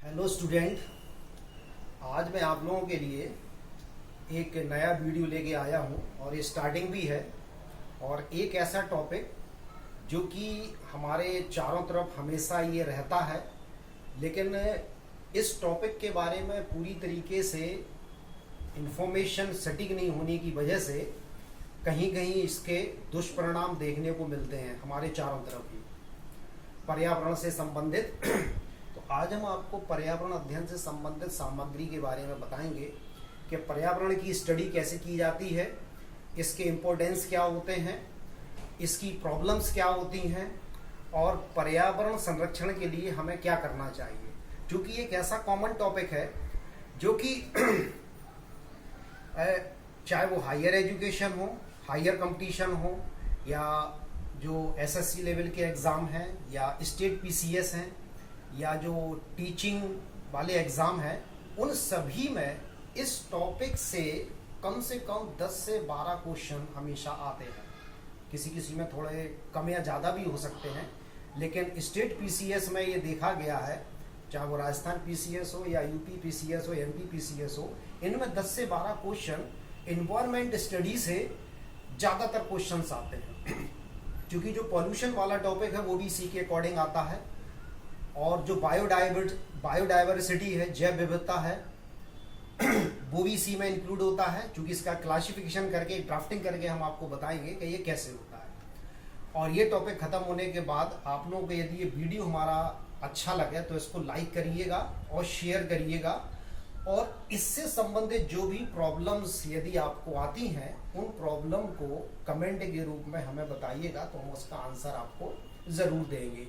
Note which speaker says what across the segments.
Speaker 1: Hello student, आज मैं आप लोगों के लिए एक नया वीडियो लेके आया हूँ और ये स्टार्टिंग भी है। और एक ऐसा टॉपिक जो कि हमारे चारों तरफ हमेशा ये रहता है, लेकिन इस टॉपिक के बारे में पूरी तरीके से इंफॉर्मेशन सटीक नहीं होने की वजह से कहीं कहीं इसके दुष्परिणाम देखने को मिलते हैं हमारे चारों तरफ ही पर्यावरण से संबंधित। तो आज हम आपको पर्यावरण अध्ययन से संबंधित सामग्री के बारे में बताएंगे कि पर्यावरण की स्टडी कैसे की जाती है, इसके इम्पोर्टेंस क्या होते हैं, इसकी प्रॉब्लम्स क्या होती हैं और पर्यावरण संरक्षण के लिए हमें क्या करना चाहिए। क्योंकि एक ऐसा कॉमन टॉपिक है जो कि चाहे वो हायर एजुकेशन हो, हायर कंपटीशन हो, या जो एसएससी लेवल के एग्ज़ाम हैं, या स्टेट पीसीएस हैं, या जो टीचिंग वाले एग्ज़ाम हैं, उन सभी में इस टॉपिक से कम 10 से 12 क्वेश्चन हमेशा आते हैं। किसी किसी में थोड़े कम या ज़्यादा भी हो सकते हैं, लेकिन स्टेट पीसीएस में ये देखा गया है, चाहे वो राजस्थान पीसीएस हो या यूपी पीसीएस हो, एमपी पीसीएस हो, इनमें 10 से 12 क्वेश्चन इन्वायरमेंट स्टडी से ज़्यादातर क्वेश्चंस आते हैं। क्योंकि जो पॉल्यूशन वाला टॉपिक है वो भी इसी के अकॉर्डिंग आता है, और जो बायोडाइवर्सिटी है, जैव विविधता है, वो भी इसी में इंक्लूड होता है। क्योंकि इसका क्लासिफिकेशन करके, ड्राफ्टिंग करके हम आपको बताएंगे कि ये कैसे होता है। और ये टॉपिक खत्म होने के बाद आप लोगों को यदि ये वीडियो हमारा अच्छा लगे तो इसको लाइक करिएगा और शेयर करिएगा, और इससे संबंधित जो भी प्रॉब्लम्स यदि आपको आती हैं उन प्रॉब्लम को कमेंट के रूप में हमें बताइएगा, तो हम उसका आंसर आपको ज़रूर देंगे।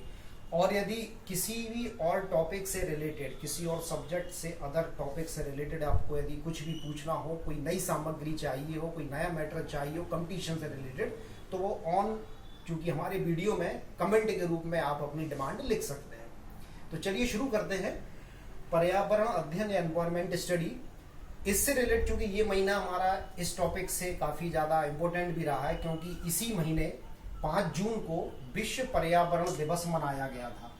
Speaker 1: और यदि किसी भी और टॉपिक से रिलेटेड, किसी और सब्जेक्ट से, अदर टॉपिक से रिलेटेड आपको यदि कुछ भी पूछना हो, कोई नई सामग्री चाहिए हो, कोई नया मैटर चाहिए हो कंपटीशन से रिलेटेड, तो वो चूँकि हमारे वीडियो में कमेंट के रूप में आप अपनी डिमांड लिख सकते हैं। तो चलिए शुरू करते हैं पर्यावरण अध्ययन या एनवायरमेंट स्टडी। इससे रिलेटेड चूँकि ये महीना हमारा इस टॉपिक से काफ़ी ज़्यादा इम्पोर्टेंट भी रहा है, क्योंकि इसी महीने 5 जून को विश्व पर्यावरण दिवस मनाया गया था।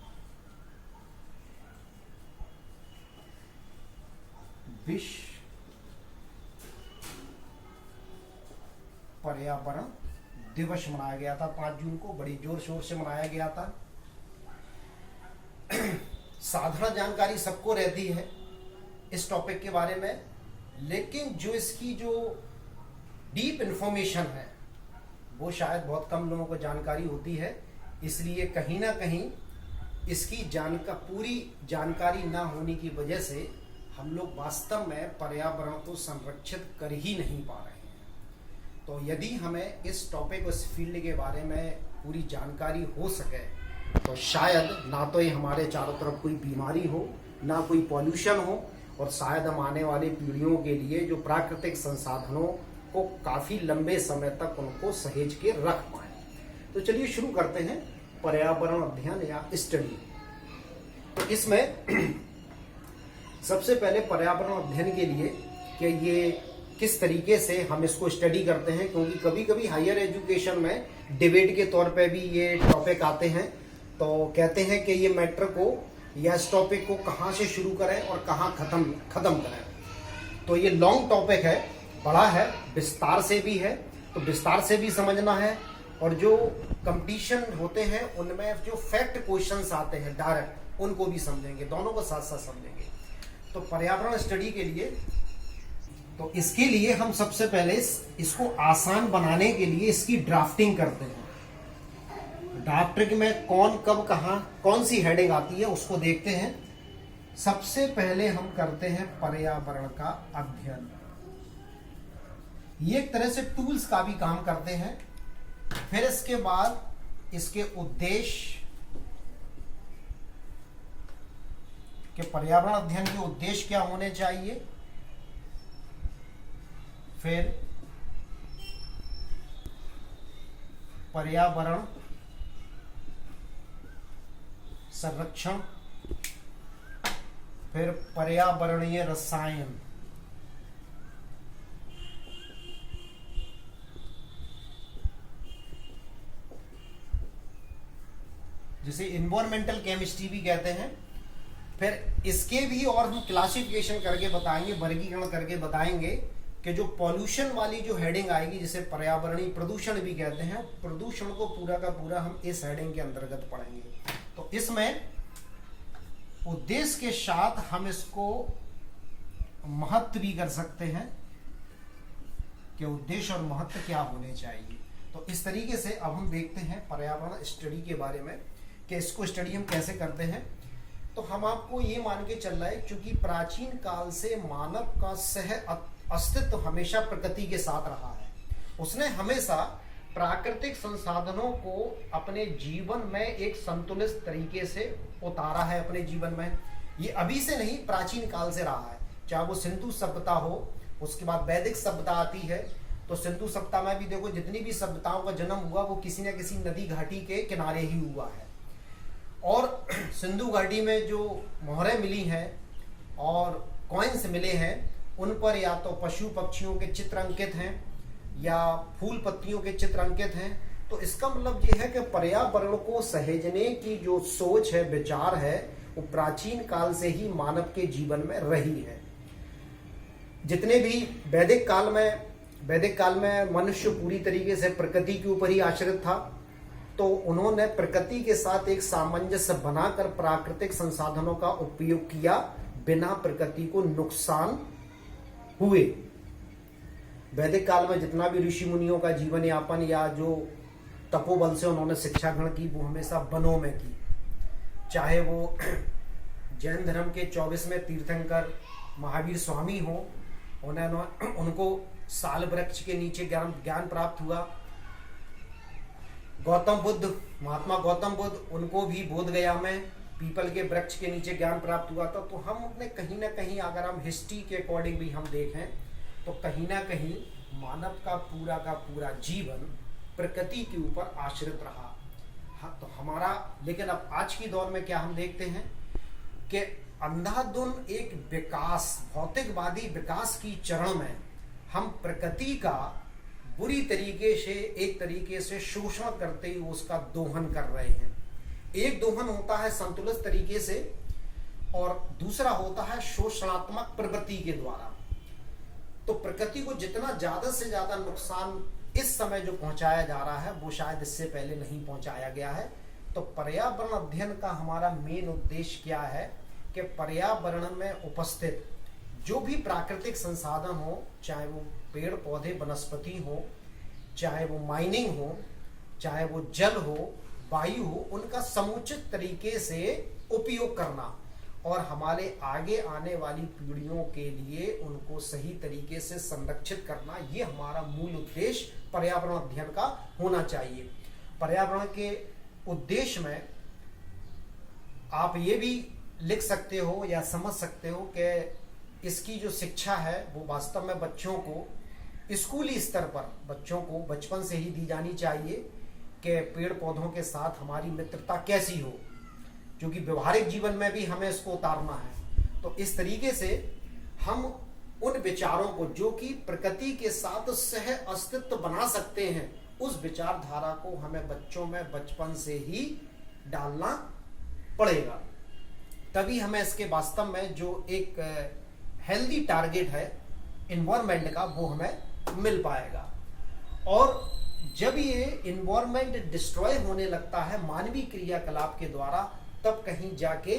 Speaker 1: विश्व पर्यावरण दिवस मनाया गया था 5 जून को, बड़ी जोर शोर से मनाया गया था। साधारण जानकारी सबको रहती है इस टॉपिक के बारे में, लेकिन जो इसकी जो डीप इंफॉर्मेशन है वो शायद बहुत कम लोगों को जानकारी होती है। इसलिए कहीं ना कहीं इसकी पूरी जानकारी ना होने की वजह से हम लोग वास्तव में पर्यावरण को संरक्षित कर ही नहीं पा रहे हैं। तो यदि हमें इस टॉपिक, इस फील्ड के बारे में पूरी जानकारी हो सके तो शायद ना तो ये हमारे चारों तरफ कोई बीमारी हो, ना कोई पॉल्यूशन हो, और शायद हम आने वाली पीढ़ियों के लिए जो प्राकृतिक संसाधनों को काफ़ी लंबे समय तक उनको सहेज के रख पाए। तो चलिए शुरू करते हैं पर्यावरण अध्ययन या स्टडी। तो इसमें सबसे पहले पर्यावरण अध्ययन के लिए कि ये किस तरीके से हम इसको स्टडी करते हैं, क्योंकि कभी कभी हायर एजुकेशन में डिबेट के तौर पे भी ये टॉपिक आते हैं। तो कहते हैं कि ये मैटर को या इस टॉपिक को कहाँ से शुरू करें और कहाँ खत्म करें। तो ये लॉन्ग टॉपिक है, बड़ा है, विस्तार से भी है, तो विस्तार से भी समझना है। और जो कंपटीशन होते हैं उनमें जो फैक्ट क्वेश्चंस आते हैं डायरेक्ट, उनको भी समझेंगे, दोनों को साथ साथ समझेंगे। तो पर्यावरण स्टडी के लिए, तो इसके लिए हम सबसे पहले इसको आसान बनाने के लिए इसकी ड्राफ्टिंग करते हैं। ड्राफ्टिंग में कौन कब कहाँ कौन सी हेडिंग आती है उसको देखते हैं। सबसे पहले हम करते हैं पर्यावरण का अध्ययन। ये एक तरह से टूल्स का भी काम करते हैं। फिर इसके बाद इसके उद्देश्य, कि पर्यावरण अध्ययन के उद्देश्य क्या होने चाहिए, फिर पर्यावरण संरक्षण, फिर पर्यावरणीय रसायन, जिसे इन्वायरमेंटल केमिस्ट्री भी कहते हैं, फिर इसके भी और हम क्लासिफिकेशन करके बताएंगे, वर्गीकरण करके बताएंगे कि जो पॉल्यूशन वाली जो हेडिंग आएगी, जिसे पर्यावरणीय प्रदूषण भी कहते हैं, प्रदूषण को पूरा का पूरा हम इस हेडिंग के अंतर्गत पढ़ेंगे। तो इसमें उद्देश्य के साथ हम इसको महत्व भी कर सकते हैं कि उद्देश्य और महत्व क्या होने चाहिए। तो इस तरीके से अब हम देखते हैं पर्यावरण स्टडी के बारे में कि इसको स्टडी हम कैसे करते हैं। तो हम आपको ये मान के चल रहा है, क्योंकि प्राचीन काल से मानव का सह अस्तित्व हमेशा प्रकृति के साथ रहा है। उसने हमेशा प्राकृतिक संसाधनों को अपने जीवन में एक संतुलित तरीके से उतारा है अपने जीवन में। ये अभी से नहीं, प्राचीन काल से रहा है। चाहे वो सिंधु सभ्यता हो, उसके बाद वैदिक सभ्यता आती है। तो सिंधु सभ्यता में भी देखो, जितनी भी सभ्यताओं का जन्म हुआ वो किसी न किसी नदी घाटी के किनारे ही हुआ है। और सिंधु घाटी में जो मोहरें मिली हैं और कॉइन्स मिले हैं, उन पर या तो पशु पक्षियों के चित्र अंकित हैं या फूल पत्तियों के चित्र अंकित हैं। तो इसका मतलब ये है कि पर्यावरण को सहेजने की जो सोच है, विचार है, वो प्राचीन काल से ही मानव के जीवन में रही है। जितने भी वैदिक काल में मनुष्य पूरी तरीके से प्रकृति के ऊपर ही आश्रित था। तो उन्होंने प्रकृति के साथ एक सामंजस्य बनाकर प्राकृतिक संसाधनों का उपयोग किया, बिना प्रकृति को नुकसान हुए। वैदिक काल में जितना भी ऋषि मुनियों का जीवन यापन या जो तपोबल से उन्होंने शिक्षा ग्रहण की, वो हमेशा वनों में की। चाहे वो जैन धर्म के 24वें तीर्थंकर महावीर स्वामी हो, उनको साल वृक्ष के नीचे ज्ञान प्राप्त हुआ। महात्मा गौतम बुद्ध, उनको भी बोध गया में पीपल के वृक्ष के नीचे ज्ञान प्राप्त हुआ था। तो हम अपने कहीं ना कहीं, अगर हम हिस्ट्री के अकॉर्डिंग भी हम देखें, तो कहीं ना कहीं मानव का पूरा जीवन प्रकृति के ऊपर आश्रित रहा। हाँ, तो हमारा, लेकिन अब आज की दौर में क्या हम देखते हैं कि अंधाधुंध एक विकास, भौतिकवादी विकास की चरण में हम प्रकृति का बुरी तरीके से, एक तरीके से शोषण करते हुए उसका दोहन कर रहे हैं। एक दोहन होता है संतुलित तरीके से और दूसरा होता है शोषणात्मक प्रवृत्ति के द्वारा। तो प्रकृति को जितना ज्यादा से ज्यादा नुकसान इस समय जो पहुंचाया जा रहा है, वो शायद इससे पहले नहीं पहुंचाया गया है। तो पर्यावरण अध्ययन का हमारा मेन उद्देश्य क्या है कि पर्यावरण में उपस्थित जो भी प्राकृतिक संसाधन हो, चाहे वो पेड़ पौधे वनस्पति हो, चाहे वो माइनिंग हो, चाहे वो जल हो, वायु हो, उनका समुचित तरीके से उपयोग करना और हमारे आगे आने वाली पीढ़ियों के लिए उनको सही तरीके से संरक्षित करना, ये हमारा मूल उद्देश्य पर्यावरण अध्ययन का होना चाहिए। पर्यावरण के उद्देश्य में आप ये भी लिख सकते हो या समझ सकते हो कि इसकी जो शिक्षा है वो वास्तव में बच्चों को स्कूली स्तर पर, बच्चों को बचपन से ही दी जानी चाहिए कि पेड़ पौधों के साथ हमारी मित्रता कैसी हो, क्योंकि व्यवहारिक जीवन में भी हमें इसको उतारना है। तो इस तरीके से हम उन विचारों को जो कि प्रकृति के साथ सह अस्तित्व बना सकते हैं, उस विचारधारा को हमें बच्चों में बचपन से ही डालना पड़ेगा। तभी हमें इसके वास्तव में जो एक हेल्दी टारगेट है इन्वायरमेंट का, वो हमें मिल पाएगा। और जब ये इन्वायरमेंट डिस्ट्रॉय होने लगता है मानवीय क्रियाकलाप के द्वारा, तब कहीं जाके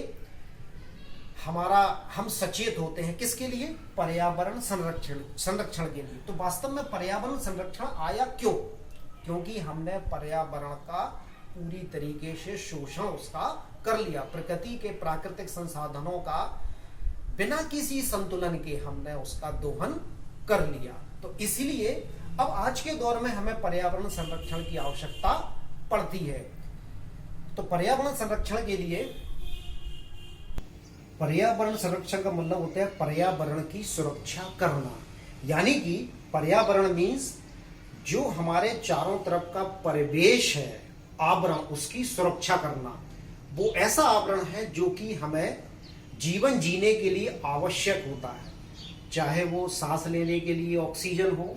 Speaker 1: हम सचेत होते हैं किसके लिए? पर्यावरण संरक्षण के लिए। तो वास्तव में पर्यावरण संरक्षण आया क्यों? क्योंकि हमने पर्यावरण का पूरी तरीके से शोषण उसका कर लिया। प्रकृति के प्राकृतिक संसाधनों का बिना किसी संतुलन के हमने उसका दोहन कर लिया। तो इसलिए अब आज के दौर में हमें पर्यावरण संरक्षण की आवश्यकता पड़ती है। तो पर्यावरण संरक्षण के लिए, पर्यावरण संरक्षण का मतलब होता है पर्यावरण की सुरक्षा करना। यानी कि पर्यावरण मीन्स जो हमारे चारों तरफ का परिवेश है, आवरण, उसकी सुरक्षा करना। वो ऐसा आवरण है जो कि हमें जीवन जीने के लिए आवश्यक होता है, चाहे वो सांस लेने के लिए ऑक्सीजन हो,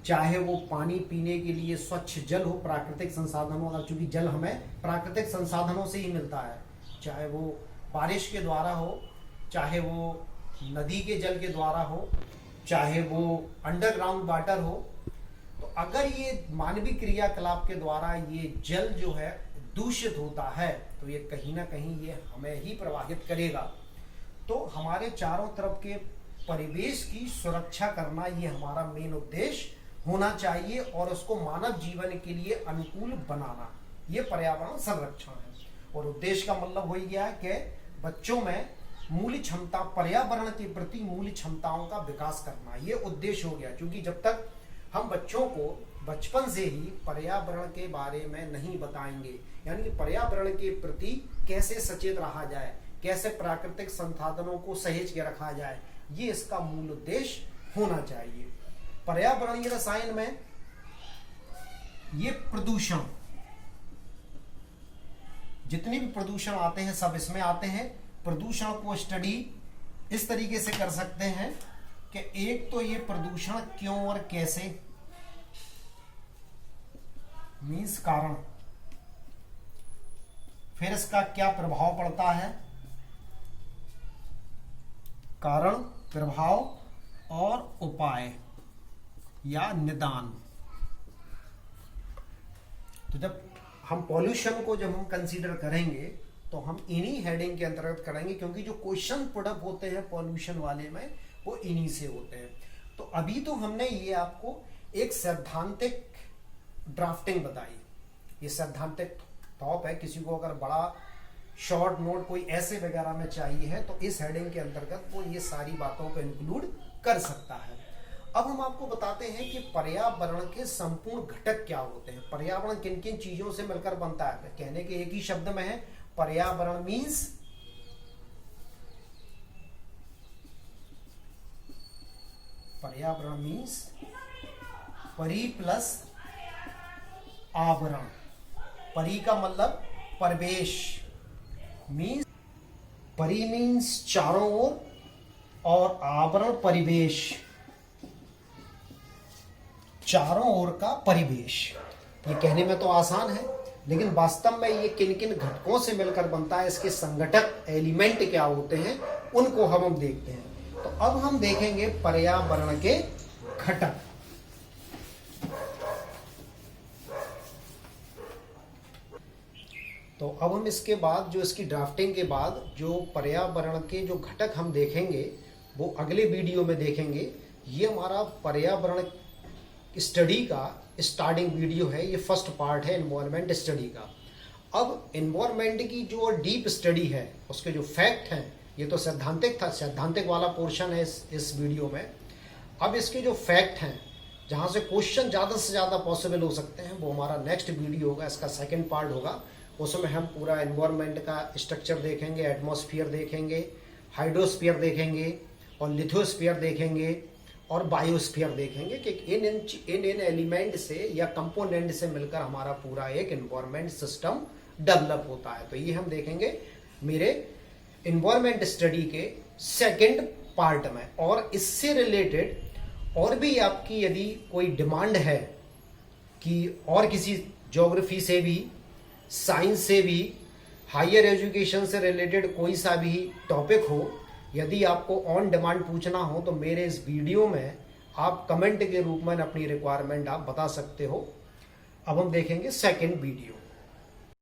Speaker 1: चाहे वो पानी पीने के लिए स्वच्छ जल हो प्राकृतिक संसाधनों का, क्योंकि जल हमें प्राकृतिक संसाधनों से ही मिलता है, चाहे वो बारिश के द्वारा हो, चाहे वो नदी के जल के द्वारा हो, चाहे वो अंडरग्राउंड वाटर हो, तो अगर ये मानवीय क्रियाकलाप के द्वारा ये जल जो है दूषित होता है तो ये कहीं ना कहीं ये हमें ही प्रभावित करेगा। तो हमारे चारों तरफ के परिवेश की सुरक्षा करना ये हमारा मेन उद्देश्य होना चाहिए और उसको मानव जीवन के लिए अनुकूल बनाना, ये पर्यावरण संरक्षण है। और उद्देश्य का मतलब हो ही गया कि बच्चों में मूल क्षमता, पर्यावरण के प्रति मूल क्षमताओं का विकास करना, ये उद्देश्य हो गया। क्योंकि जब तक हम बच्चों को बचपन से ही पर्यावरण के बारे में नहीं बताएंगे, यानी कि पर्यावरण के प्रति कैसे सचेत रहा जाए, कैसे प्राकृतिक संसाधनों को सहेज के रखा जाए, ये इसका मूल उद्देश्य होना चाहिए। पर्यावरणीय रसायन में ये प्रदूषण, जितने भी प्रदूषण आते हैं सब इसमें आते हैं। प्रदूषण को स्टडी इस तरीके से कर सकते हैं कि एक तो ये प्रदूषण क्यों और कैसे, मीन्स कारण, फिर इसका क्या प्रभाव पड़ता है, कारण, प्रभाव और उपाय या निदान। तो जब हम पॉल्यूशन को जब हम कंसीडर करेंगे तो हम इन्हीं हेडिंग के अंतर्गत करेंगे, क्योंकि जो क्वेश्चन पुटअप होते हैं पॉल्यूशन वाले में वो इन्हीं से होते हैं। तो अभी तो हमने ये आपको एक सैद्धांतिक ड्राफ्टिंग बताई, ये सैद्धांतिक टॉप है। किसी को अगर बड़ा शॉर्ट नोट कोई ऐसे वगैरह में चाहिए है तो इस हेडिंग के अंतर्गत वो ये सारी बातों को इंक्लूड कर सकता है। अब हम आपको बताते हैं कि पर्यावरण के संपूर्ण घटक क्या होते हैं, पर्यावरण किन किन चीजों से मिलकर बनता है। कहने के एक ही शब्द में है, पर्यावरण मीन्स परि प्लस आवरण। परि का मतलब परिवेश, मीन्स परि मीन्स चारों ओर और आवरण परिवेश, चारों ओर का परिवेश। ये कहने में तो आसान है, लेकिन वास्तव में ये किन किन घटकों से मिलकर बनता है, इसके संगठक एलिमेंट क्या होते हैं, उनको हम देखते हैं। तो अब हम देखेंगे पर्यावरण के घटक। तो अब हम इसके बाद जो इसकी ड्राफ्टिंग के बाद जो पर्यावरण के जो घटक हम देखेंगे वो अगले वीडियो में देखेंगे। ये हमारा पर्यावरण स्टडी का स्टार्टिंग वीडियो है, ये फर्स्ट पार्ट है एनवायरनमेंट स्टडी का। अब एनवायरनमेंट की जो डीप स्टडी है, उसके जो फैक्ट हैं, ये तो सैद्धांतिक था, सैद्धांतिक वाला पोर्शन है इस वीडियो में। अब इसके जो फैक्ट हैं, जहाँ से क्वेश्चन ज़्यादा से ज़्यादा पॉसिबल हो सकते हैं, वो हमारा नेक्स्ट वीडियो होगा, इसका सेकेंड पार्ट होगा। उसमें हम पूरा एनवायरनमेंट का स्ट्रक्चर देखेंगे, एटमॉस्फेयर देखेंगे, हाइड्रोस्फीयर देखेंगे और लिथोस्फीयर देखेंगे और बायोस्फीयर देखेंगे कि इन एलिमेंट से या कंपोनेंट से मिलकर हमारा पूरा एक एनवायरनमेंट सिस्टम डेवलप होता है। तो ये हम देखेंगे मेरे एनवायरनमेंट स्टडी के सेकंड पार्ट में। और इससे रिलेटेड और भी आपकी यदि कोई डिमांड है कि और किसी ज्योग्राफी से भी, साइंस से भी, हायर एजुकेशन से रिलेटेड कोई सा भी टॉपिक हो, यदि आपको ऑन डिमांड पूछना हो तो मेरे इस वीडियो में आप कमेंट के रूप में अपनी रिक्वायरमेंट आप बता सकते हो। अब हम देखेंगे सेकंड वीडियो।